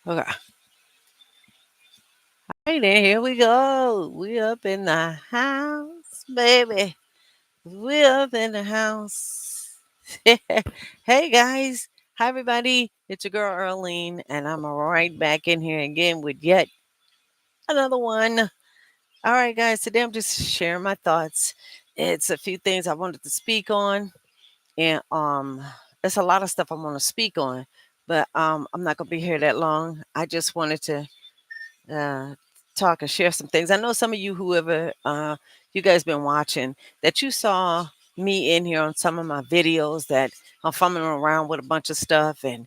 Okay. Hey there, here we go. We up in the house, baby. We up in the house. Hey guys. Hi everybody. It's your girl Earlene, and I'm right back in here again with yet another one. All right, guys. Today I'm just sharing my thoughts. It's a few things I wanted to speak on, and there's a lot of stuff I want to speak on, but I'm not gonna be here that long. I just wanted to uh, talk and share some things. I know some of you, whoever you guys been watching, that you saw me in here on some of my videos that I'm fumbling around with a bunch of stuff and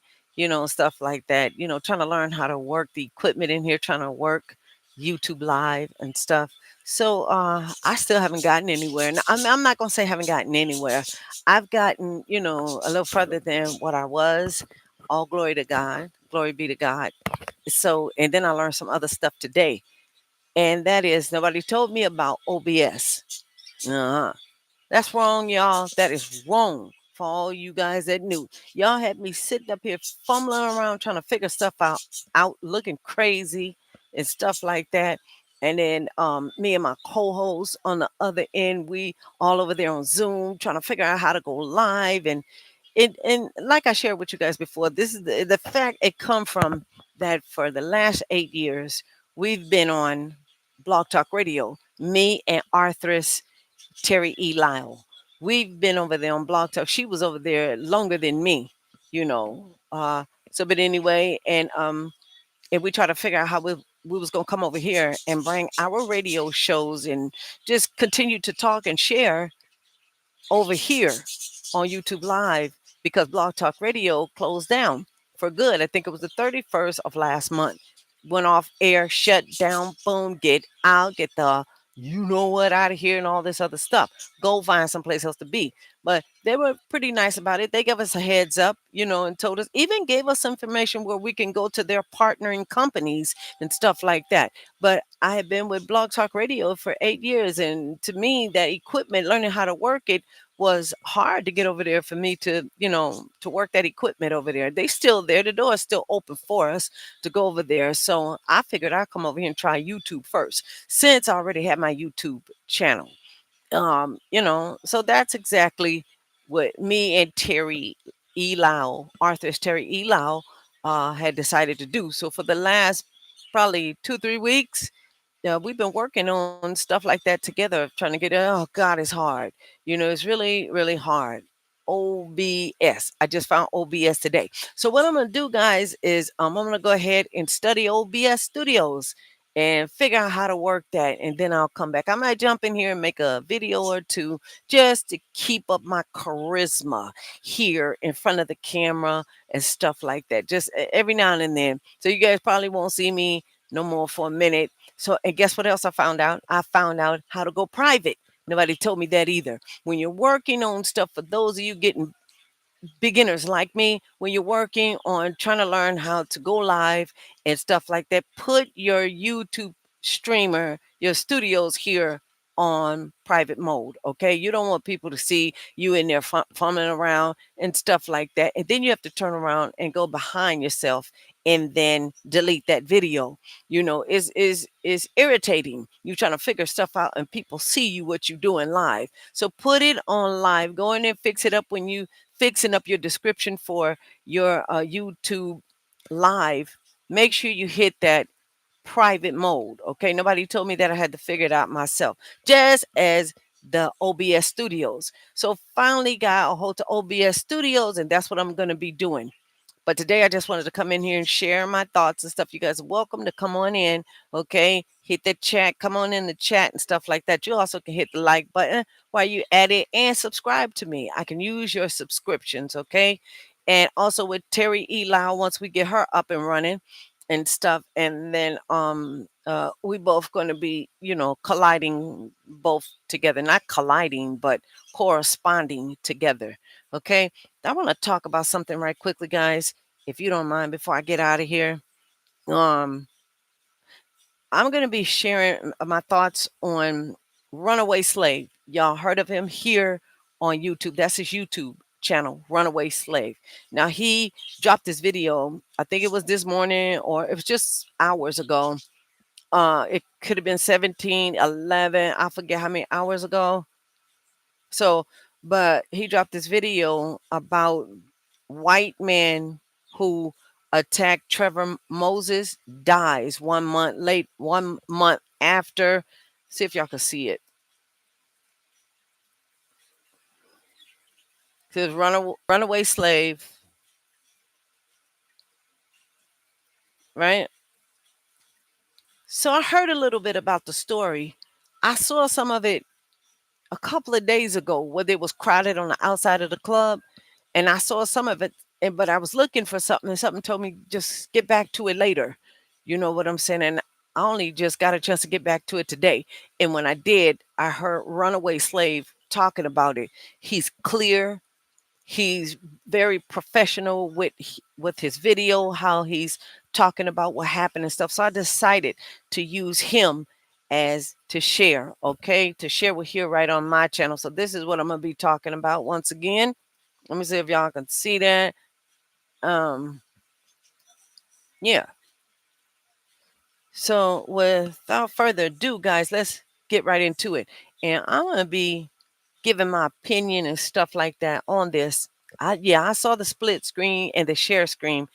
stuff like that. Trying to learn how to work the equipment in here, trying to work YouTube Live and stuff. So I still haven't gotten anywhere, and I'm not gonna say haven't gotten anywhere. I've gotten a little further than what I was. All glory to God. Glory be to God. So, and then I learned some other stuff today, and that is nobody told me about OBS. Uh-huh. That's wrong, y'all. That is wrong for all you guys that knew. Y'all had me sitting up here fumbling around trying to figure stuff out looking crazy and stuff like that. And then me and my co-host on the other end, we all over there on Zoom trying to figure out how to go live. And like I shared with you guys before, this is the fact it come from that for the last 8 years we've been on Blog Talk Radio. Me and Arthur's Terry E. Lyle. We've been over there on Blog Talk. She was over there longer than me, you know. But anyway, and we try to figure out how we was gonna come over here and bring our radio shows and just continue to talk and share over here on YouTube Live because Blog Talk Radio closed down for good. I think it was the 31st of last month. Went off air, shut down, boom, get out, get the you know what out of here and all this other stuff. Go find someplace else to be. But they were pretty nice about it. They gave us a heads up, and told us, even gave us information where we can go to their partnering companies and stuff like that. But I have been with Blog Talk Radio for 8 years. And to me, that equipment, learning how to work it, was hard to get over there for me to work that equipment over there. They still there. The door is still open for us to go over there. So I figured I'd come over here and try YouTube first, since I already had my YouTube channel. So that's exactly what me and Terry Elau, Arthur's Terry Elau, had decided to do. So for the last probably 2, 3 weeks, yeah, we've been working on stuff like that together, trying to get it. Oh God, it's hard. It's really, really hard. OBS. I just found OBS today. So what I'm gonna do, guys, is I'm gonna go ahead and study OBS Studios and figure out how to work that, and then I'll come back. I might jump in here and make a video or two just to keep up my charisma here in front of the camera and stuff like that. Just every now and then. So you guys probably won't see me no more for a minute. So, and guess what else I found out? I found out how to go private. Nobody told me that either. When you're working on stuff, for those of you getting beginners like me, when you're working on trying to learn how to go live and stuff like that, put your YouTube streamer, your studios here on private mode. Okay. You don't want people to see you in there fumbling around and stuff like that. And then you have to turn around and go behind yourself and then delete that video. Is irritating. You trying to figure stuff out and people see you what you doing live. So put it on live. Go in there, fix it up when you fixing up your description for your YouTube live. Make sure you hit that private mode. Okay. Nobody told me that. I had to figure it out myself, just as the OBS Studios. So finally got a hold to OBS Studios, and that's what I'm going to be doing. But today I just wanted to come in here and share my thoughts and stuff. You guys are welcome to come on in. Okay. Hit the chat. Come on in the chat and stuff like that. You also can hit the like button while you at it and subscribe to me. I can use your subscriptions. Okay. And also with Terry Eli, once we get her up and running and stuff. And then we both going to be, colliding both together. Not colliding, but corresponding together. Okay. I want to talk about something right quickly, guys, if you don't mind, before I get out of here. Um, I'm going to be sharing my thoughts on Runaway Slave. Y'all heard of him here on YouTube. That's his YouTube. channel, Runaway Slave. Now he dropped this video. I think it was this morning or it was just hours ago. It could have been 17, 11. I forget how many hours ago. So, but he dropped this video about white man who attacked Trevor Moses dies 1 month late, 1 month after. See if y'all can see it. It says runaway slave, right? So I heard a little bit about the story. I saw some of it a couple of days ago where it was crowded on the outside of the club, and I saw some of it, but I was looking for something, and something told me just get back to it later. You know what I'm saying? And I only just got a chance to get back to it today. And when I did, I heard Runaway Slave talking about it. He's clear. He's very professional with his video, how he's talking about what happened and stuff. So I decided to use him as to share, okay, to share with you right on my channel. So this is what I'm gonna be talking about once again. Let me see if y'all can see that. Yeah. So without further ado, guys, let's get right into it. And I'm gonna be giving my opinion and stuff like that on this. I saw the split screen and the share screen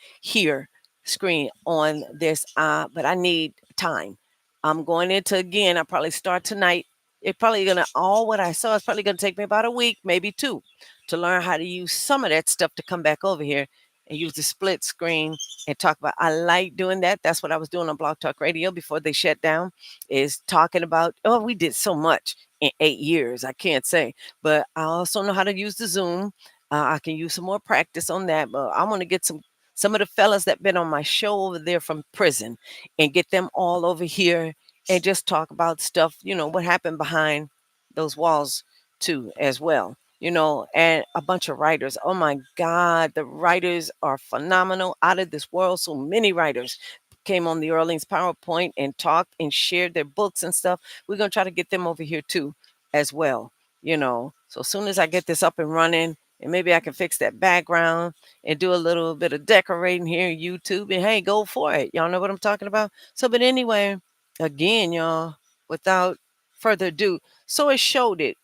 on this, but I need time. I'm going into again. I probably start tonight. It probably gonna all what I saw is probably gonna take me about a week, maybe two, to learn how to use some of that stuff to come back over here and use the split screen and talk about. I like doing that. That's what I was doing on Blog Talk Radio before they shut down. Is talking about. Oh, we did so much in 8 years. I can't say, but I also know how to use the Zoom. I can use some more practice on that, but I want to get some of the fellas that been on my show over there from prison and get them all over here and just talk about stuff, what happened behind those walls too, as well. And a bunch of writers. Oh my God, the writers are phenomenal, out of this world. So many writers came on the Orleans PowerPoint and talked and shared their books and stuff. We're gonna try to get them over here too, as well. So as soon as I get this up and running, and maybe I can fix that background and do a little bit of decorating here on YouTube. And hey, go for it. Y'all know what I'm talking about. So, but anyway, again, y'all, without further ado, so it showed it.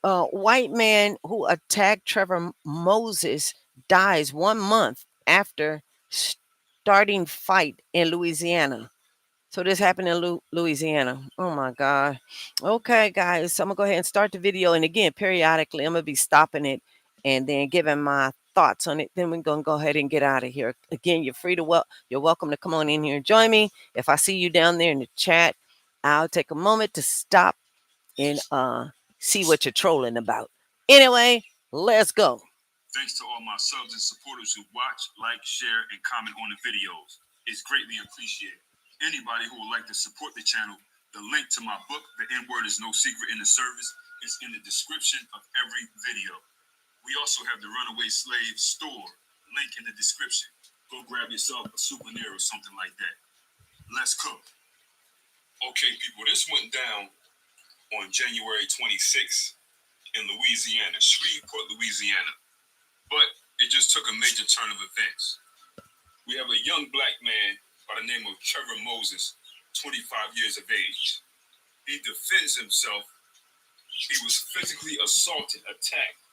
White man who attacked Trevor Moses dies 1 month after starting fight in Louisiana. So this happened in Louisiana. Oh my God. Okay, guys. So I'm gonna go ahead and start the video. And again, periodically, I'm gonna be stopping it and then giving my thoughts on it. Then we're gonna go ahead and get out of here. Again, you're free to you're welcome to come on in here and join me. If I see you down there in the chat, I'll take a moment to stop and see what you're trolling about. Anyway, let's go. Thanks to all my subs and supporters who watch, like, share, and comment on the videos. It's greatly appreciated. Anybody who would like to support the channel, the link to my book, The N-Word is No Secret in the Service, is in the description of every video. We also have the Runaway Slave store, link in the description. Go grab yourself a souvenir or something like that. Let's cook. Okay, people, this went down on January 26th in Louisiana, Shreveport, Louisiana. But it just took a major turn of events. We have a young black man by the name of Trevor Moses, 25 years of age. He defends himself. He was physically assaulted, attacked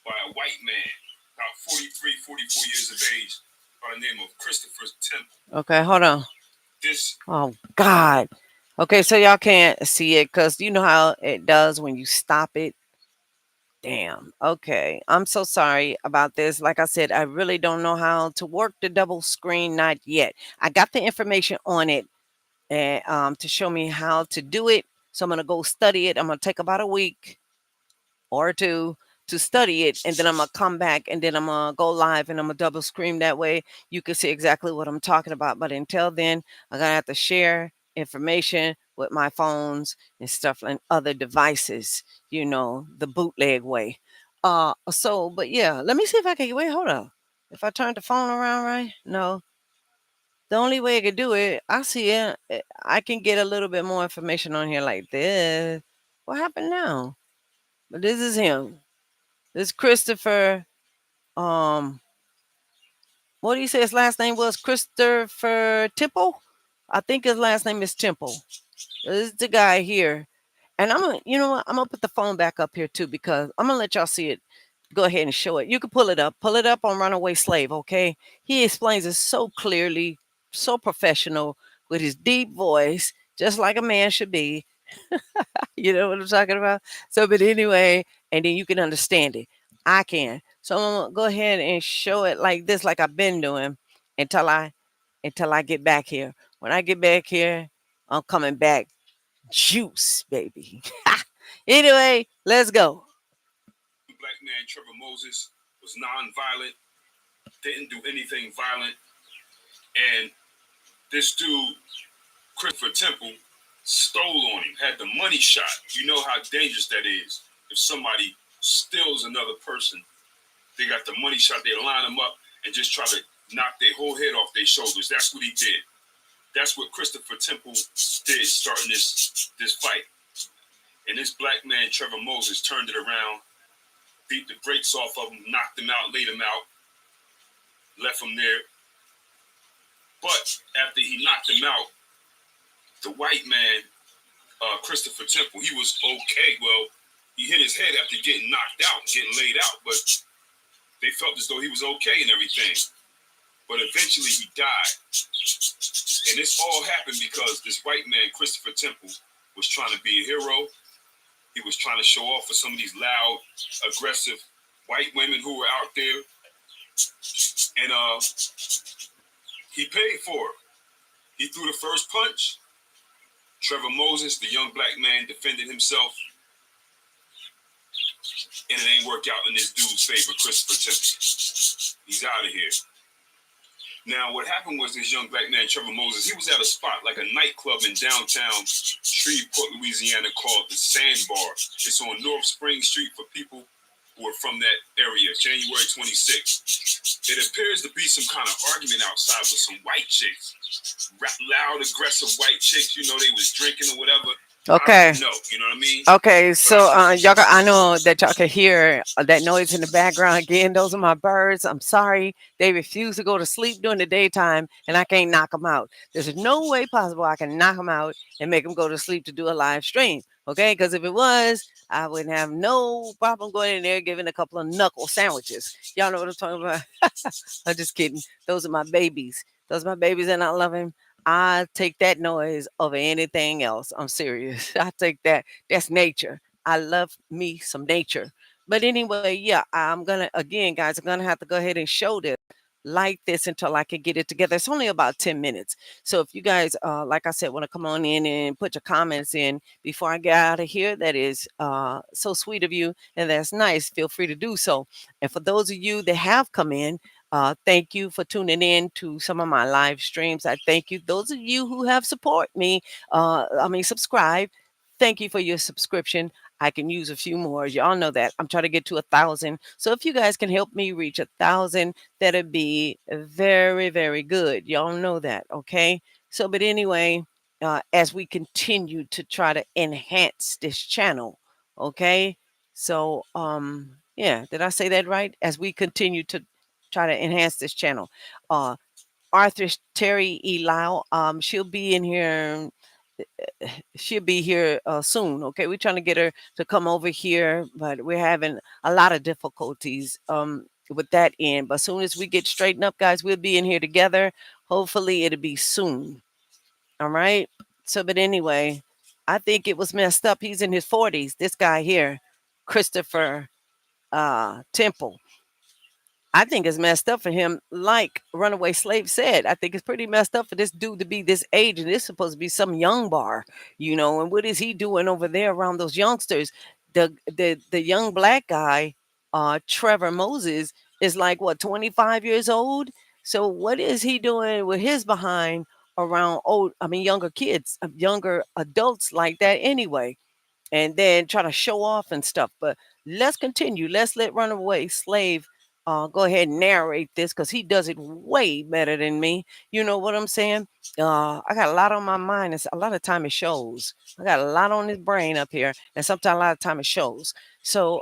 by a white man, about 43, 44 years of age, by the name of Christopher Temple. Okay, hold on. Oh, God. Okay, so y'all can't see it because you know how it does when you stop it. Damn. Okay. I'm so sorry about this. Like I said, I really don't know how to work the double screen, not yet. I got the information on it and to show me how to do it. So I'm gonna go study it. I'm gonna take about a week or two to study it, and then I'm gonna come back and then I'm gonna go live and I'm gonna double screen that way you can see exactly what I'm talking about. But until then, I'm gonna have to share information with my phones and stuff and other devices, the bootleg way. But yeah, let me see if I can wait, hold up. If I turn the phone around right? No. The only way I could do it, I see it. I can get a little bit more information on here like this. What happened now? But this is him. This Christopher um, what do you say his last name was? Christopher Temple? I think his last name is Temple. This is the guy here. And I'm gonna, you know what? I'm gonna put the phone back up here too because I'm gonna let y'all see it. Go ahead and show it. You can pull it up. Pull it up on Runaway Slave, okay? He explains it so clearly, so professional, with his deep voice, just like a man should be. You know what I'm talking about? So, but anyway, and then you can understand it. I can. So I'm gonna go ahead and show it like this, like I've been doing until I get back here. When I get back here, I'm coming back juice, baby. Anyway, let's go. Black man Trevor Moses was non-violent, didn't do anything violent, and this dude Christopher Temple stole on him, had the money shot. You know how dangerous that is. If somebody steals another person, they got the money shot, they line them up and just try to knock their whole head off their shoulders. That's what he did. That's what Christopher Temple did starting this fight. And this black man, Trevor Moses, turned it around, beat the brakes off of him, knocked him out, laid him out, left him there. But after he knocked him out, the white man, Christopher Temple, he was okay. Well, he hit his head after getting knocked out, getting laid out, but they felt as though he was okay and everything. But eventually he died. And this all happened because this white man, Christopher Temple, was trying to be a hero. He was trying to show off for some of these loud, aggressive white women who were out there. And he paid for it. He threw the first punch. Trevor Moses, the young black man, defended himself. And it ain't work out in this dude's favor, Christopher Temple. He's out of here. Now, what happened was this young black man, Trevor Moses, he was at a spot, like a nightclub in downtown Shreveport, Louisiana, called the Sandbar. It's on North Spring Street for people who are from that area, January 26th. It appears to be some kind of argument outside with some white chicks. Loud, aggressive white chicks, you know, they was drinking or whatever. Okay. No, you know what I mean? Okay, so I know that y'all can hear that noise in the background. Again, those are my birds. I'm sorry. They refuse to go to sleep during the daytime, and I can't knock them out. There's no way possible I can knock them out and make them go to sleep to do a live stream. Okay, because if it was, I would have no problem going in there giving a couple of knuckle sandwiches. Y'all know what I'm talking about? I'm just kidding. Those are my babies. Those are my babies, and I love them. I take that noise over anything else. I'm serious. I take that. That's nature. I love me some nature. But anyway, yeah, I'm gonna again, guys. I'm gonna have to go ahead and show this like this until I can get it together. It's only about 10 minutes. So if you guys, like I said, want to come on in and put your comments in before I get out of here, that is so sweet of you and that's nice. Feel free to do so. And for those of you that have come in, thank you for tuning in to some of my live streams. I thank you. Those of you who have support me, subscribe. Thank you for your subscription. I can use a few more. Y'all know that. I'm trying to get to 1,000. So if you guys can help me reach 1,000, that'd be very, very good. Y'all know that. Okay. So, but anyway, as we continue to try to enhance this channel, okay. So, yeah, did I say that right? As we continue to try to enhance this channel, uh, Arthur Terry Elau, she'll be in here she'll be here soon. Okay, we're trying to get her to come over here, but we're having a lot of difficulties with that end. But as soon as we get straightened up, guys, we'll be in here together. Hopefully, it'll be soon. All right. So, but anyway, I think it was messed up. He's in his 40s. This guy here, Christopher Temple. I think it's messed up for him. Like Runaway Slave said, I think it's pretty messed up for this dude to be this age, and this supposed to be some young bar, you know. And what is he doing over there around those youngsters? The young black guy, Trevor Moses, is like what 25 years old. So what is he doing with his behind around younger kids, younger adults like that anyway? And then try to show off and stuff. But let's continue. Let's let Runaway Slave go ahead and narrate this because he does it way better than me. You know what I'm saying? I got a lot on my mind. It's a lot of time it shows. I got a lot on his brain up here, and sometimes a lot of time it shows. So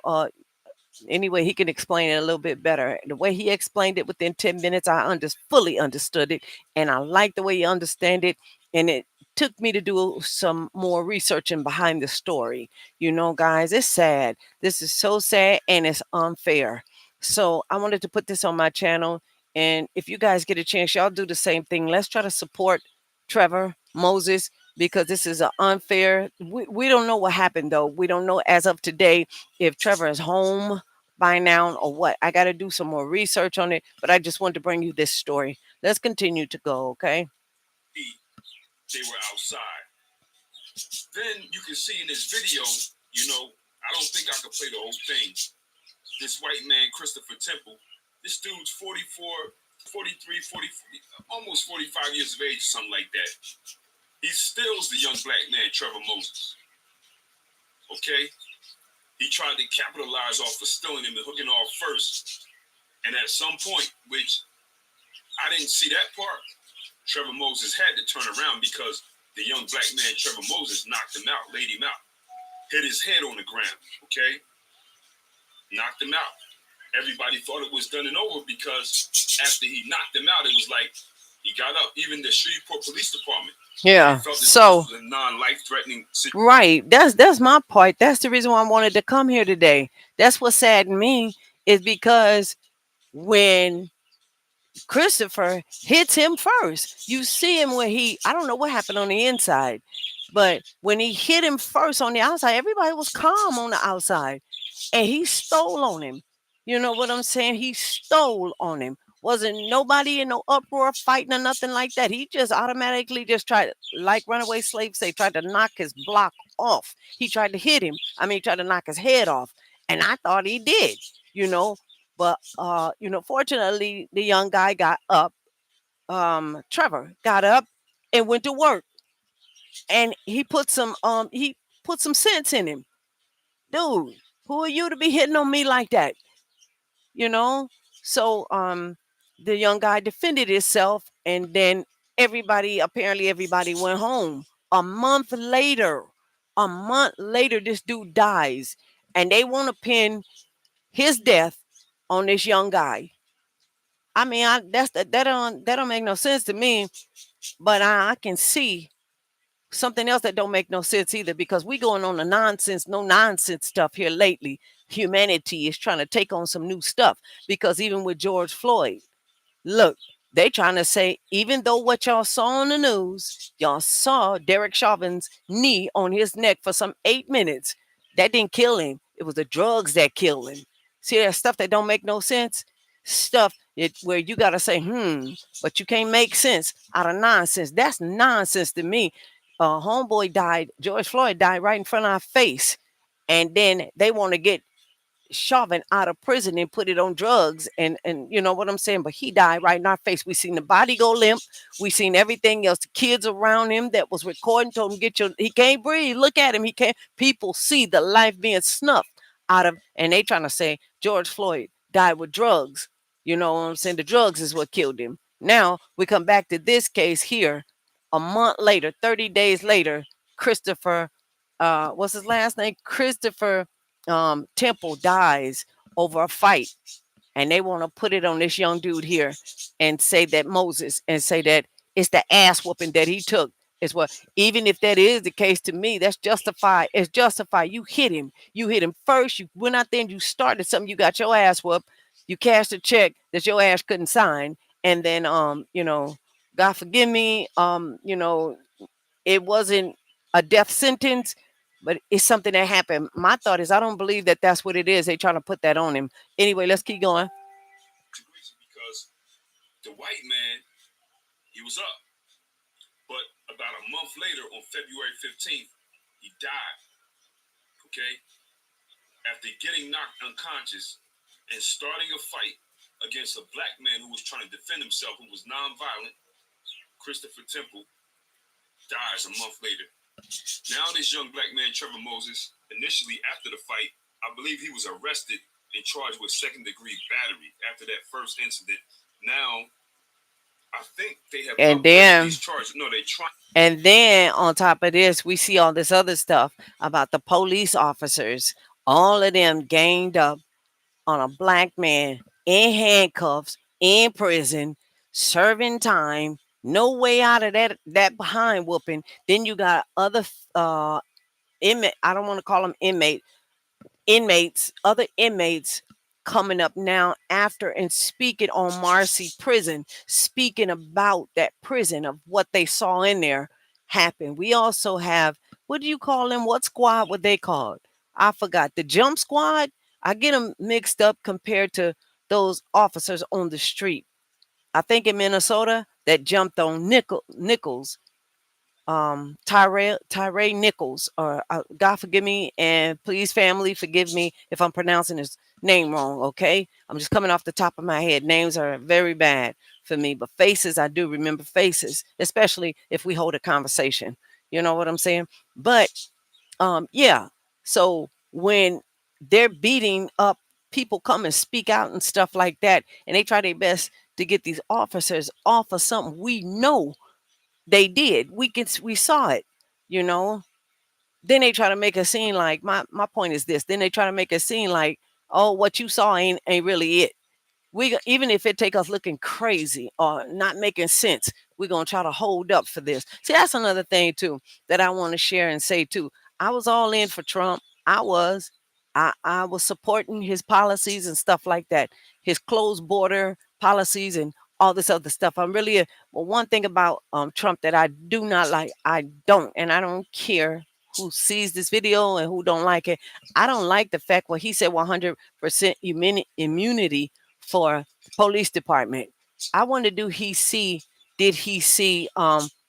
anyway, he can explain it a little bit better. The way he explained it within 10 minutes, I fully understood it. And I like the way you understand it. And it took me to do some more researching behind the story. You know, guys, it's sad. This is so sad and it's unfair. So I wanted to put this on my channel. And if you guys get a chance, y'all do the same thing. Let's try to support Trevor Moses because this is an unfair. We don't know what happened, though. We don't know as of today if Trevor is home by now or what. I got to do some more research on it, but I just wanted to bring you this story. Let's continue to go, okay? They were outside. Then you can see in this video, you know, I don't think I could play the whole thing. This white man, Christopher Temple, this dude's 44, 43, 40, almost 45 years of age, something like that. He steals the young black man, Trevor Moses. Okay? He tried to capitalize off of stealing him and hooking off first. And at some point, which I didn't see that part, Trevor Moses had to turn around because the young black man, Trevor Moses, knocked him out, laid him out, hit his head on the ground, okay? Knocked him out. Everybody thought it was done and over because after he knocked him out, it was like he got up. Even the Shreveport Police Department. Yeah. So a non-life-threatening situation. Right. That's my part. That's the reason why I wanted to come here today. That's what saddened me is because when Christopher hits him first, you see him when I don't know what happened on the inside, but when he hit him first on the outside, everybody was calm on the outside and he stole on him. You know what I'm saying? He stole on him. Wasn't nobody in no uproar fighting or nothing like that. He just automatically just tried, like runaway slaves say, tried to knock his block off. He tried to hit him. I mean, he tried to knock his head off. And I thought he did, you know. But fortunately the young guy got up. Trevor got up and went to work. And he put some sense in him. Dude, who are you to be hitting on me like that? You know? So the young guy defended himself and then apparently everybody went home. A month later this dude dies and they want to pin his death on this young guy. I mean, that don't make no sense to me, but I can see something else that don't make no sense either because we going on no nonsense stuff here lately. Humanity is trying to take on some new stuff because even with George Floyd, look, they trying to say, even though what y'all saw on the news, y'all saw Derek Chauvin's knee on his neck for some 8 minutes. That didn't kill him. It was the drugs that killed him. See that stuff that don't make no sense? Stuff where you got to say, but you can't make sense out of nonsense. That's nonsense to me. Homeboy died, George Floyd died right in front of our face. And then they want to get Chauvin out of prison and put it on drugs and you know what I'm saying, but he died right in our face. We seen the body go limp, we seen everything else. The kids around him that was recording told him, he can't breathe, look at him, he can't. People see the life being snuffed out of, and they trying to say George Floyd died with drugs. You know what I'm saying? The drugs is what killed him. Now we come back to this case here a month later, 30 days later. Christopher, what's his last name, Christopher Temple, dies over a fight, and they want to put it on this young dude here and say that Moses, and say that it's the ass whooping that he took. Is what, even if that is the case, to me, that's justified. It's justified. You hit him. You hit him first. You went out there and you started something. You got your ass whooped. You cashed a check that your ass couldn't sign, and then God forgive me, it wasn't a death sentence, but it's something that happened. My thought is, I don't believe that that's what it is. They trying to put that on him. Anyway, let's keep going. Because the white man, he was up, but about a month later, on February 15th, he died. Okay, after getting knocked unconscious and starting a fight against a black man who was trying to defend himself, who was nonviolent, Christopher Temple dies a month later. Now this young black man, Trevor Moses, initially after the fight, I believe he was arrested and charged with second-degree battery after that first incident. Now, I think they have and then these charges. No, they try. And then on top of this, we see all this other stuff about the police officers. All of them ganged up on a black man in handcuffs in prison serving time, no way out of that behind whooping. Then you got other inmate, I don't want to call them inmates, other inmates coming up now after and speaking on Marcy prison, speaking about that prison of what they saw in there happen. We also have, what do you call them? What squad were they called? I forgot. The jump squad? I get them mixed up compared to those officers on the street. I think in Minnesota that jumped on Nichols, Tyree Nichols, or God forgive me, and please family forgive me if I'm pronouncing his name wrong. Okay, I'm just coming off the top of my head. Names are very bad for me, but faces, I do remember faces, especially if we hold a conversation. You know what I'm saying? But yeah. So when they're beating up people, come and speak out and stuff like that, and they try their best to get these officers off of something we know they did. We saw it, you know. Then they try to make a scene like, my point is this. Then they try to make a scene like, oh, what you saw ain't really it. Even if it take us looking crazy or not making sense, we're gonna try to hold up for this. See, that's another thing too that I want to share and say too. I was all in for Trump. I was supporting his policies and stuff like that, his closed border policies and all this other stuff. I'm really well, one thing about Trump that I do not like, and I don't care who sees this video and who don't like it. I don't like the fact what he said 100% immunity for the police department. I want to do he see did he see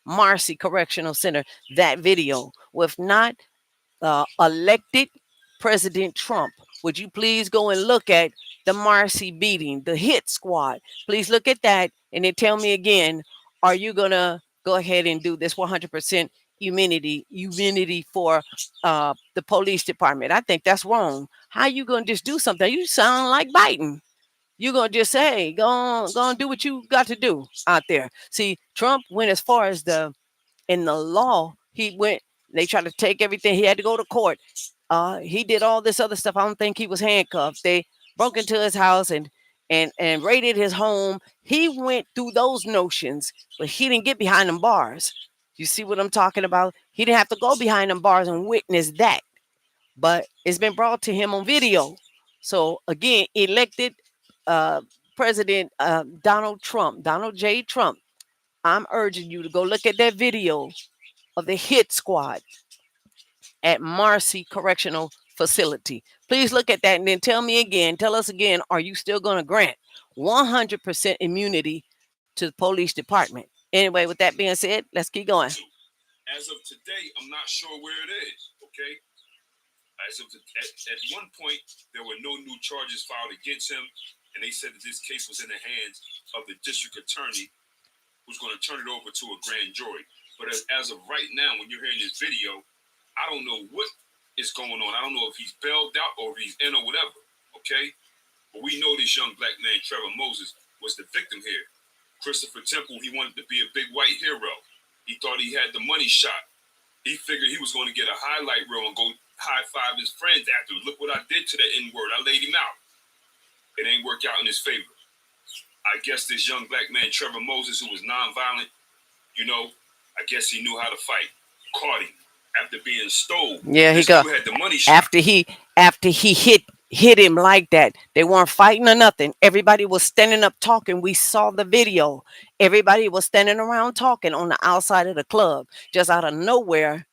Marcy Correctional Center that video? If not, elected President Trump, would you please go and look at the Marcy beating, the hit squad? Please look at that and then tell me again, are you going to go ahead and do this 100% immunity for the police department? I think that's wrong. How you going to just do something? You sound like Biden. You're going to just say, hey, go on, do what you got to do out there. See, Trump went as far as in the law, he went, they tried to take everything. He had to go to court. He did all this other stuff. I don't think he was handcuffed. They broke into his house and raided his home. He went through those notions, but he didn't get behind them bars. You see what I'm talking about? He didn't have to go behind them bars and witness that. But it's been brought to him on video. So again, elected uh, President Donald J. Trump, I'm urging you to go look at that video of the hit squad at Marcy Correctional Facility. Please look at that and then tell us again, are you still going to grant 100% immunity to the police department? Anyway, with that being said, let's keep going. As of today, I'm not sure where it is, okay? At one point, there were no new charges filed against him, and they said that this case was in the hands of the district attorney who's going to turn it over to a grand jury. But as of right now, when you're hearing this video, I don't know what is going on. I don't know if he's bailed out or if he's in or whatever, okay? But we know this young black man, Trevor Moses, was the victim here. Christopher Temple, he wanted to be a big white hero. He thought he had the money shot. He figured he was going to get a highlight reel and go high-five his friends afterwards. Look what I did to that N-word. I laid him out. It ain't work out in his favor. I guess this young black man, Trevor Moses, who was nonviolent, I guess he knew how to fight. Caught him after being stole. Yeah, he got had the money shot. after he hit him like that. They weren't fighting or nothing. Everybody was standing up talking. We saw the video. Everybody was standing around talking on the outside of the club. Just out of nowhere,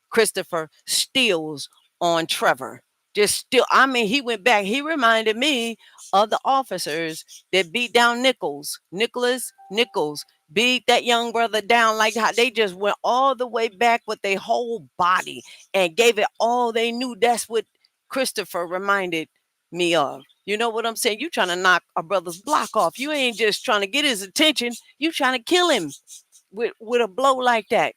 Christopher steals on Trevor. Just still, I mean, he went back. He reminded me of the officers that beat down Nicholas Nichols beat that young brother down, like how they just went all the way back with their whole body and gave it all they knew. That's what Christopher reminded me of. You know what I'm saying? You trying to knock a brother's block off. You ain't just trying to get his attention. You trying to kill him with a blow like that.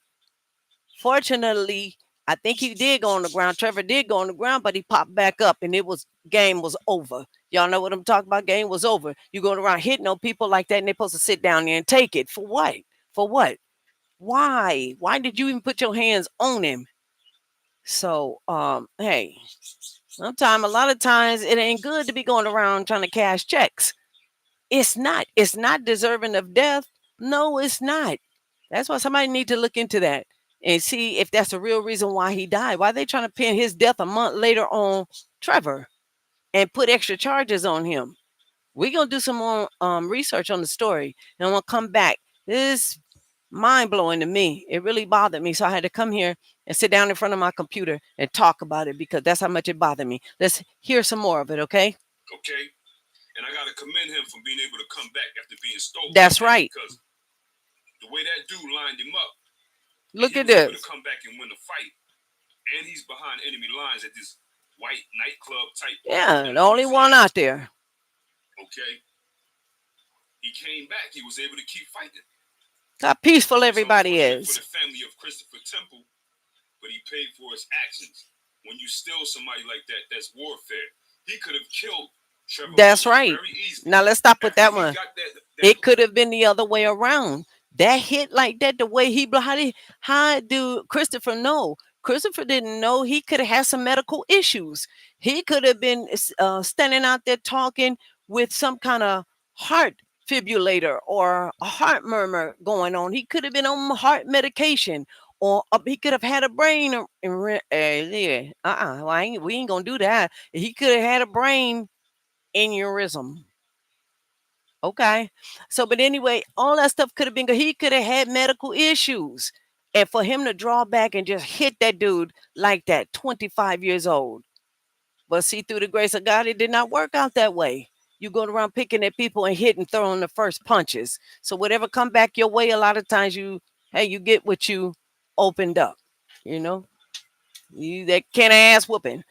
Fortunately, I think he did go on the ground. Trevor did go on the ground, but he popped back up and game was over. Y'all know what I'm talking about? Game was over. You going around hitting on people like that and they're supposed to sit down there and take it. For what? For what? Why? Why did you even put your hands on him? So, hey, Sometimes, a lot of times, it ain't good to be going around trying to cash checks. It's not. It's not deserving of death. No, it's not. That's why somebody need to look into that and see if that's the real reason why he died. Why they trying to pin his death a month later on Trevor and put extra charges on him? We're gonna do some more research on the story, and we'll come back. This mind blowing to me. It really bothered me, so I had to come here and sit down in front of my computer and talk about it because that's how much it bothered me. Let's hear some more of it, okay? Okay, and I got to commend him for being able to come back after being stolen. That's right. Because the way that dude lined him up, look at this. Able to this. come back and win the fight, and he's behind enemy lines at this white nightclub type. Yeah, the only one out there. Okay, he came back. He was able to keep fighting. How peaceful everybody is. For the family of Christopher Temple, but he paid for his actions. When you steal somebody like that, that's warfare. He could have killed Trevor. That's right. Now let's stop with that one. It could have been the other way around. That hit like that, the way he, how do Christopher know? Christopher didn't know. He could have had some medical issues. He could have been standing out there talking with some kind of heart fibrillator or a heart murmur going on. He could have been on heart medication, or he could have had a brain. Yeah, well, we ain't gonna do that. He could have had a brain aneurysm. Okay. So, but anyway, all that stuff could have been good. He could have had medical issues. And for him to draw back and just hit that dude like that, 25 years old. But see, through the grace of God, it did not work out that way. You going around picking at people and hitting, throwing the first punches. So whatever come back your way, a lot of times you get what you opened up. You know, you that can ass whooping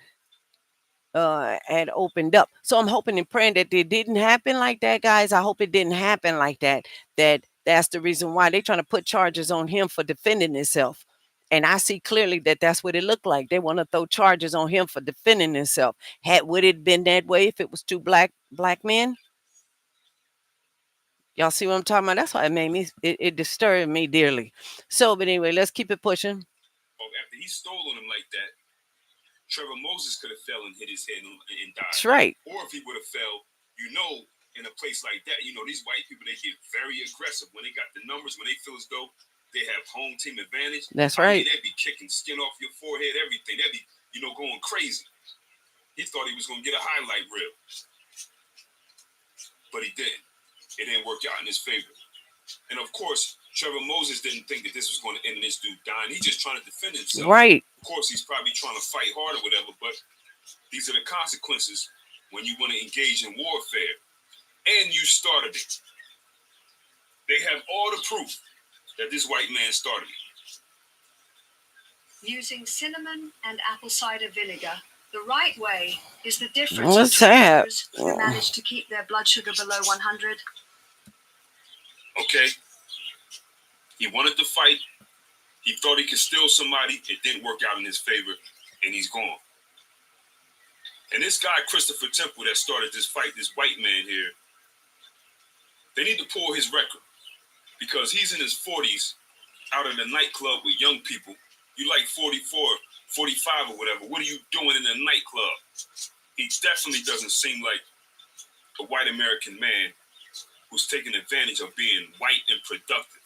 had opened up. So I'm hoping and praying that it didn't happen like that, guys. I hope it didn't happen like that. That's the reason why they're trying to put charges on him for defending himself. And I see clearly that that's what it looked like. They want to throw charges on him for defending himself. Would it been that way if it was two black men? Y'all see what I'm talking about? That's why it made me. It disturbed me dearly. So, but anyway, let's keep it pushing. After he stole on him like that, Trevor Moses could have fell and hit his head and died. That's right. Or if he would have fell, in a place like that, these white people, they get very aggressive. When they got the numbers, when they feel as though they have home team advantage. That's right. They'd be kicking skin off your forehead, everything. They'd be, going crazy. He thought he was going to get a highlight reel. But he didn't. It didn't work out in his favor. And of course, Trevor Moses didn't think that this was going to end this dude dying. He's just trying to defend himself. Right. Of course, he's probably trying to fight hard or whatever, but these are the consequences when you want to engage in warfare. And you started it. They have all the proof that this white man started it. Using cinnamon and apple cider vinegar the right way is the difference What's between that? those who manage to keep their blood sugar below 100. Okay. He wanted to fight. He thought he could steal somebody. It didn't work out in his favor, and he's gone. And this guy, Christopher Temple, that started this fight, this white man here, they need to pull his record because he's in his 40s out in a nightclub with young people. You like 44, 45 or whatever. What are you doing in a nightclub? He definitely doesn't seem like a white American man who's taking advantage of being white and productive.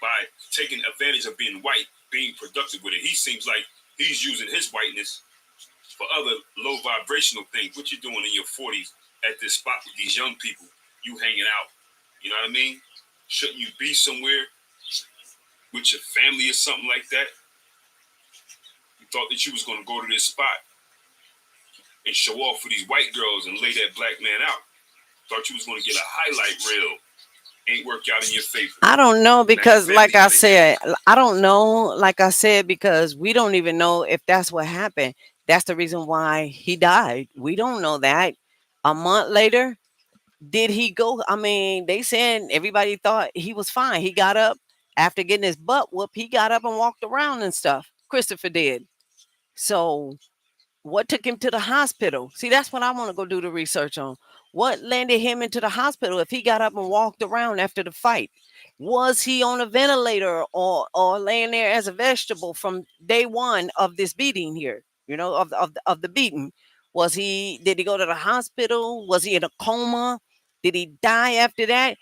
By taking advantage of being white, being productive with it. He seems like he's using his whiteness for other low vibrational things. What you doing in your 40s at this spot with these young people? You hanging out. You know what I mean? Shouldn't you be somewhere with your family or something like that? You thought that you was going to go to this spot and show off for these white girls and lay that black man out. Thought you was going to get a highlight reel. Ain't worked out in your favor. I don't know because, like I said, I don't know, like I said, because we don't even know if that's what happened. That's the reason why he died. We don't know that. A month later, did he go? I mean, they said everybody thought he was fine. He got up after getting his butt whooped. He got up and walked around and stuff. Christopher did. So what took him to the hospital? See, that's what I want to go do the research on. What landed him into the hospital if he got up and walked around after the fight? Was he on a ventilator or laying there as a vegetable from day one of this beating here, of the beating? Did he go to the hospital? Was he in a coma? Did he die after that?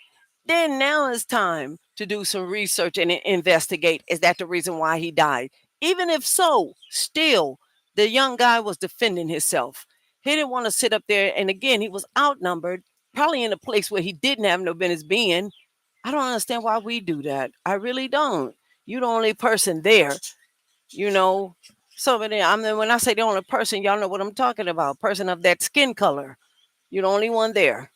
Then now it's time to do some research and investigate. Is that the reason why he died? Even if so, still, the young guy was defending himself. He didn't want to sit up there. And again, he was outnumbered, probably in a place where he didn't have no business being. I don't understand why we do that. I really don't. You're the only person there, you know. So, but I mean, when I say the only person, y'all know what I'm talking about. Person of that skin color. You're the only one there.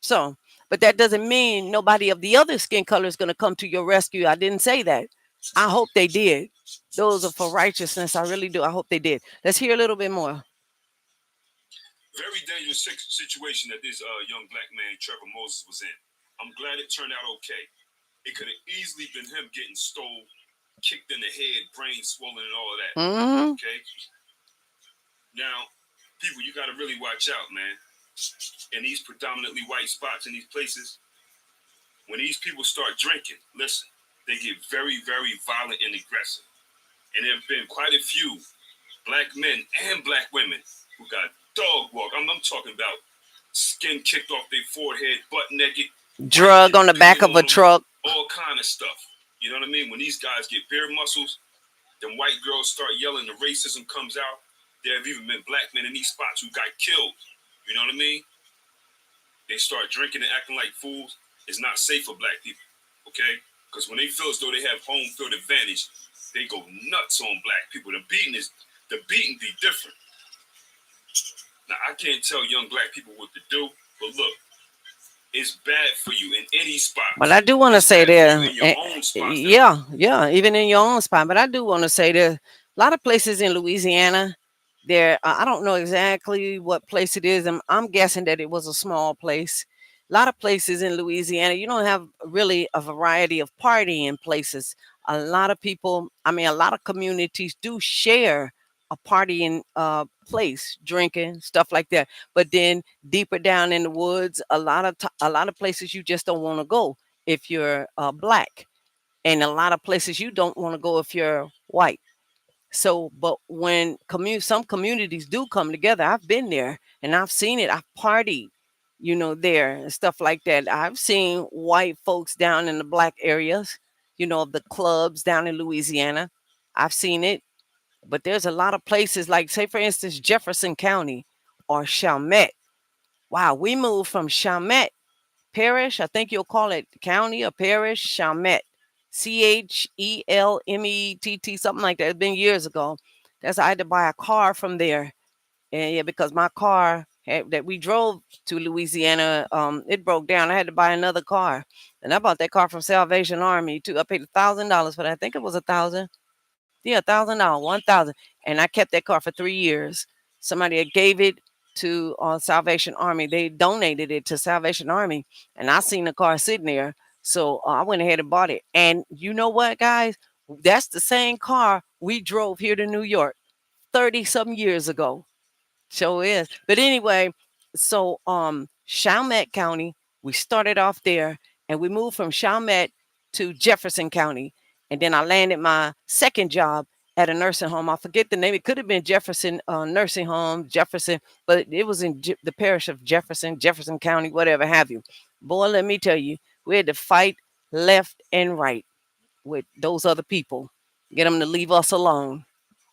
So, but that doesn't mean nobody of the other skin color is going to come to your rescue. I didn't say that. I hope they did. Those are for righteousness. I really do. I hope they did. Let's hear a little bit more. Very dangerous situation that this young black man, Trevor Moses, was in. I'm glad it turned out okay. It could have easily been him getting stole, kicked in the head, brain swollen, and all of that. Mm-hmm. Okay? Now, people, you got to really watch out, man. In these predominantly white spots in these places, when these people start drinking, listen, they get very, very violent and aggressive. And there have been quite a few black men and black women who got dog walk. I'm talking about skin kicked off their forehead, butt naked, drug on the back of a truck, all kind of stuff. You know what I mean? When these guys get beer muscles, then white girls start yelling, the racism comes out. There have even been black men in these spots who got killed. You know what I mean? They start drinking and acting like fools. It's not safe for black people, okay? Because when they feel as though they have home field advantage, they go nuts on black people. The beating be different. Now, I can't tell young black people what to do, but look, it's bad for you in any spot. But I do want to say there, yeah, even in your own spot. But I do want to say there, a lot of places in Louisiana, there, I don't know exactly what place it is. I'm guessing that it was a small place. A lot of places in Louisiana, you don't have really a variety of partying places. A lot of people, I mean, a lot of communities do share a partying place, drinking stuff like that. But then deeper down in the woods, a lot of places you just don't want to go if you're black, and a lot of places you don't want to go if you're white. So, but when some communities do come together, I've been there and I've seen it. I've partied, there and stuff like that. I've seen white folks down in the black areas, the clubs down in Louisiana. I've seen it. But there's a lot of places like, say, for instance, Jefferson County or Chalmette. Wow, we moved from Chalmette Parish. I think you'll call it county or parish, Chalmette. Chelmett, something like that. It's been years ago. I had to buy a car from there. And yeah, because my car that we drove to Louisiana, it broke down. I had to buy another car. And I bought that car from Salvation Army too. I paid $1,000 for that. I think it was 1,000. Yeah, $1,000, 1,000, and I kept that car for 3 years. Somebody had gave it to Salvation Army. They donated it to Salvation Army, and I seen the car sitting there, so I went ahead and bought it. And you know what, guys? That's the same car we drove here to New York 30 some years ago. Sure is. But anyway, so Chalmette County, we started off there and we moved from Chalmette to Jefferson County. And then I landed my second job at a nursing home. I forget the name. It could have been Jefferson Nursing Home, Jefferson, but it was in the parish of Jefferson County, whatever have you. Boy, let me tell you, we had to fight left and right with those other people, get them to leave us alone,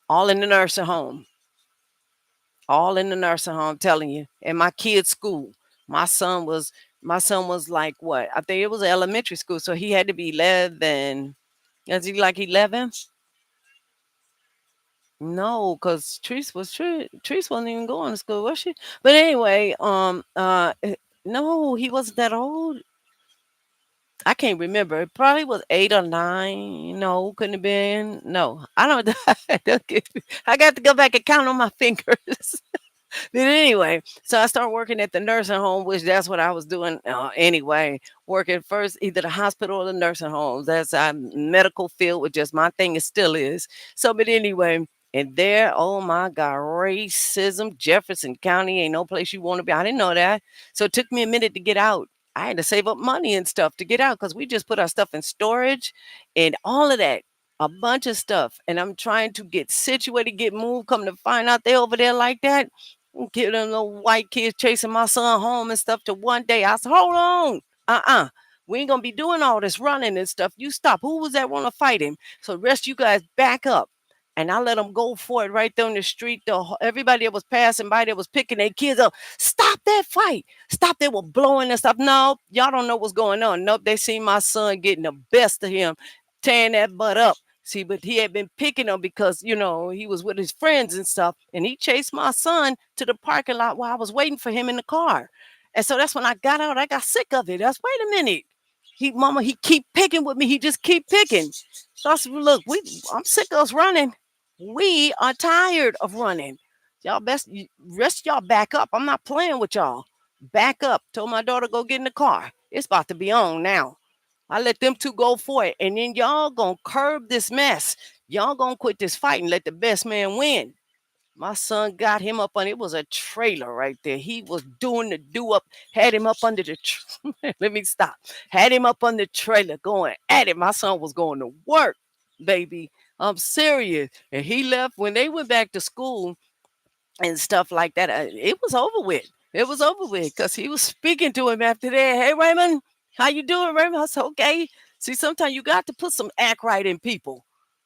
all in the nursing home. All in the nursing home, telling you. And my kids' school. My son was like what? I think it was elementary school, so he had to be 11. Is he like 11? No, because Treese wasn't even going to school, was she? But anyway, no, he wasn't that old. I can't remember. It probably was 8 or 9. No, couldn't have been. No, I don't. I got to go back and count on my fingers. But anyway, so I started working at the nursing home, which that's what I was doing anyway. Working first either the hospital or the nursing homes. That's our medical field, which just my thing. It still is. So, but anyway, and there, oh my God, racism. Jefferson County ain't no place you want to be. I didn't know that. So it took me a minute to get out. I had to save up money and stuff to get out because we just put our stuff in storage and all of that. A bunch of stuff. And I'm trying to get situated, get moved. Come to find out they over there like that. Get them little white kids chasing my son home and stuff. To one day I said, hold on, we ain't gonna be doing all this running and stuff. You stop. Who was that want to fight him? So the rest of you guys back up. And I let them go for it right there on the street. Everybody that was passing by that was picking their kids up. Stop that fight. Stop. They were blowing and stuff. No, y'all don't know what's going on. Nope, they seen my son getting the best of him, tearing that butt up. See, but he had been picking them because, he was with his friends and stuff. And he chased my son to the parking lot while I was waiting for him in the car. And so that's when I got out. I got sick of it. That's, wait a minute. He keep picking with me. He just keep picking. So I said, look, I'm sick of us running. We are tired of running. Y'all rest y'all back up. I'm not playing with y'all. Back up. Told my daughter go get in the car. It's about to be on now. I let them two go for it. And then y'all gonna curb this mess. Y'all gonna quit this fight and let the best man win. My son got him up on it was a trailer right there. He was doing the do up, had him up under the let me stop. Had him up on the trailer going at it. My son was going to work, baby. I'm serious. And he left when they went back to school and stuff like that. It was over with. It was over with because he was speaking to him after that. Hey Raymond, how you doing, Raymond? I said, okay. See, sometimes you got to put some act right in people.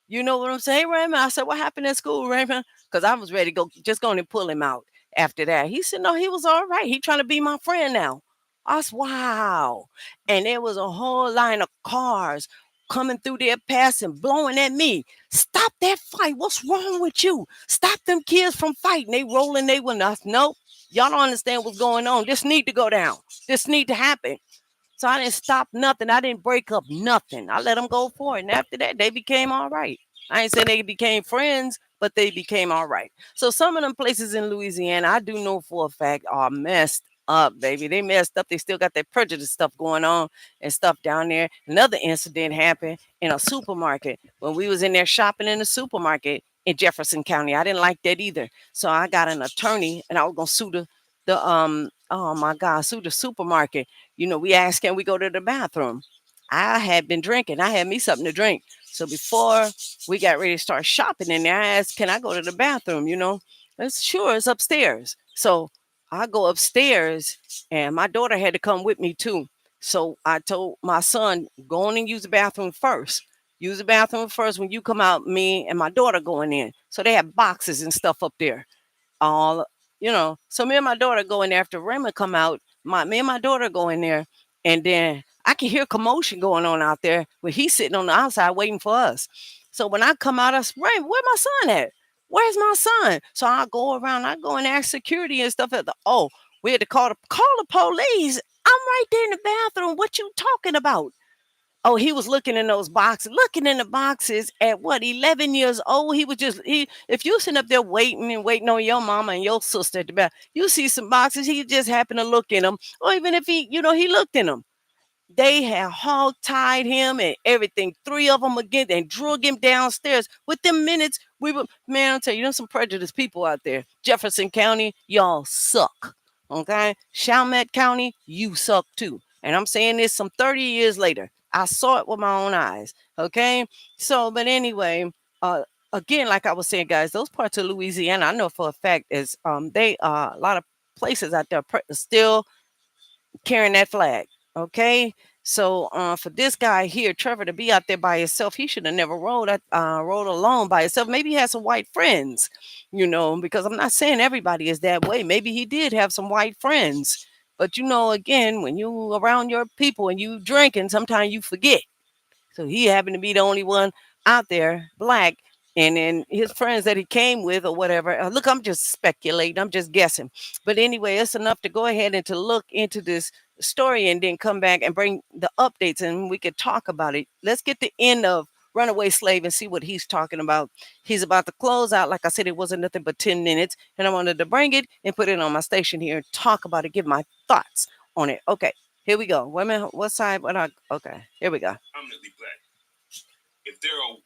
You know what I'm saying, hey, Raymond? I said, what happened at school, Raymond? Because I was ready to go, just going to pull him out after that. He said, no, he was all right. He trying to be my friend now. I said, wow. And there was a whole line of cars coming through there, passing, blowing at me. Stop that fight. What's wrong with you? Stop them kids from fighting. They rolling, they were not. Nope. Y'all don't understand what's going on. This need to go down. This need to happen. So I didn't stop nothing. I didn't break up nothing. I let them go for it. And after that, they became all right. I ain't saying they became friends, but they became all right. So some of them places in Louisiana, I do know for a fact, are messed up, baby. They messed up. They still got that prejudice stuff going on and stuff down there. Another incident happened in a supermarket when we was in there shopping in the supermarket in Jefferson County. I didn't like that either. So I got an attorney and I was gonna sue the oh my God, sue the supermarket. We asked, can we go to the bathroom? I had been drinking. I had me something to drink. So before we got ready to start shopping in there, I asked, can I go to the bathroom? It's sure it's upstairs. So I go upstairs and my daughter had to come with me too. So I told my son, go on and use the bathroom first. Use the bathroom first. When you come out, me and my daughter going in. So they have boxes and stuff up there all so me and my daughter go in there after Raymond come out. Me and my daughter go in there, and then I can hear commotion going on out there when he's sitting on the outside waiting for us. So when I come out, I say, Raymond, where my son at? Where's my son? So I go around, I go and ask security and stuff at we had to call the police. I'm right there in the bathroom. What you talking about? Oh, he was looking in those boxes, looking in the boxes at what, 11 years old? If you sitting up there waiting and waiting on your mama and your sister at the back, you see some boxes, he just happened to look in them. Or even if he looked in them. They had hog tied him and everything. Three of them again and drug him downstairs. Within minutes, man, I'll tell you, there's some prejudiced people out there. Jefferson County, y'all suck. Okay? Chalmette County, you suck too. And I'm saying this some 30 years later. I saw it with my own eyes. Okay? So, but anyway, again, like I was saying, guys, those parts of Louisiana, I know for a fact is they a lot of places out there still carrying that flag. Okay. So for this guy here, Trevor, to be out there by himself, he should have never rode alone by himself. Maybe he had some white friends, because I'm not saying everybody is that way. Maybe he did have some white friends. But again, when you around your people and you drinking, sometimes you forget. So he happened to be the only one out there, black, and then his friends that he came with or whatever. Look, I'm just speculating. I'm just guessing. But anyway, it's enough to go ahead and to look into this story and then come back and bring the updates and we could talk about it. Let's get the end of Runaway Slave and see what he's talking about. He's about to close out. Like I said, it wasn't nothing but 10 minutes. And I wanted to bring it and put it on my station here and talk about it, give my thoughts on it. Okay. Here we go. Wait a minute. What side? Okay. Here we go. Prominently black. If there are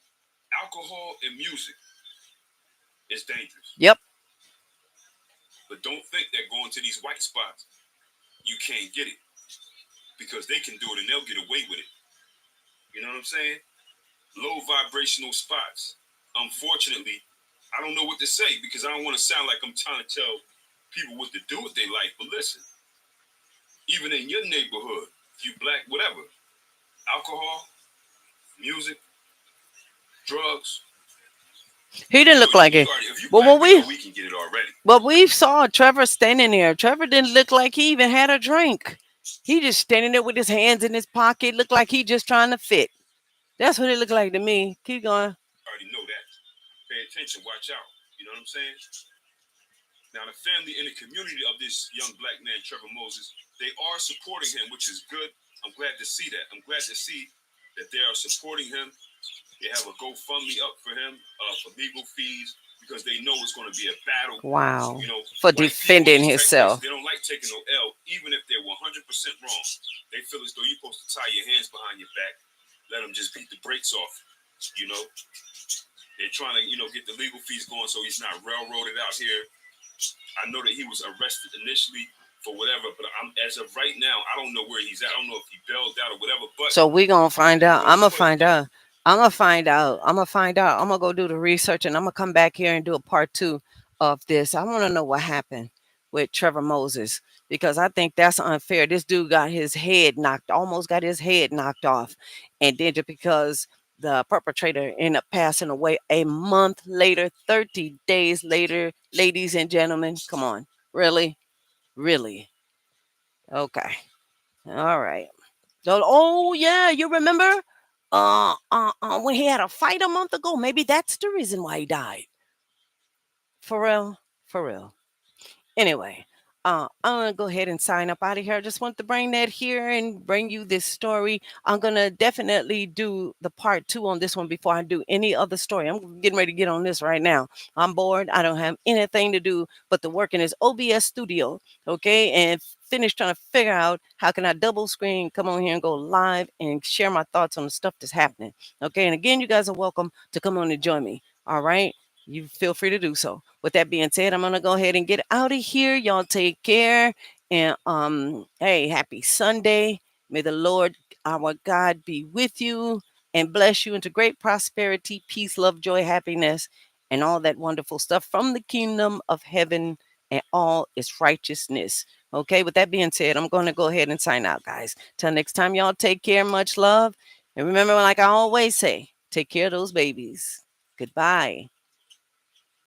alcohol and music, it's dangerous. Yep. But don't think that going to these white spots, you can't get it. Because they can do it and they'll get away with it. You know what I'm saying? Low vibrational spots. Unfortunately, I don't know what to say because I don't want to sound like I'm trying to tell people what to do with their life. But listen, even in your neighborhood, if you black, whatever, alcohol, music, drugs. He didn't look like it. If you But black, when we can get it already. but we saw Trevor standing there. Trevor didn't look like he even had a drink. He just standing there with his hands in his pocket, looked like he just trying to fit. That's what it looked like to me. Keep going. I already know that. Pay attention, watch out. You know what I'm saying? Now, the family and the community of this young black man, Trevor Moses, they are supporting him, which is good. I'm glad to see that. I'm glad to see that they are supporting him. They have a GoFundMe up for him for legal fees because they know it's going to be a battle. Wow. You know, For defending himself. They don't like taking no L, even if they're 100% wrong. They feel as though you're supposed to tie your hands behind your back, let them just beat the brakes off. You know, they're trying to, get the legal fees going so he's not railroaded out here. I know that he was arrested initially for whatever, but as of right now, I don't know where he's at. I don't know if he bailed out or whatever. But so we're gonna find out. I'm gonna find out. I'm gonna find out. I'm gonna find out. I'm gonna go do the research and I'm gonna come back here and do a part 2 of this. I want to know what happened with Trevor Moses because I think that's unfair. This dude got his head knocked, almost got his head knocked off, and then just because the perpetrator ended up passing away a month later, 30 days later, ladies and gentlemen, come on, really, really, okay, all right. Oh yeah, you remember? When he had a fight a month ago. Maybe that's the reason why he died. For real, for real. Anyway, I'm gonna go ahead and sign up out of here. I just want to bring that here and bring you this story. I'm gonna definitely do the part 2 on this one before I do any other story. I'm getting ready to get on this right now. I'm bored. I don't have anything to do but to work in this OBS studio, okay, and finish trying to figure out how can I double screen, come on here and go live and share my thoughts on the stuff that's happening, okay. And again, you guys are welcome to come on and join me. All right. You feel free to do so. With that being said, I'm gonna go ahead and get out of here. Y'all take care. And hey, happy Sunday. May the Lord our God be with you and bless you into great prosperity, peace, love, joy, happiness, and all that wonderful stuff from the kingdom of heaven and all its righteousness. Okay, with that being said, I'm going to go ahead and sign out, guys. Till next time, y'all take care. Much love. And remember, like I always say, take care of those babies. Goodbye.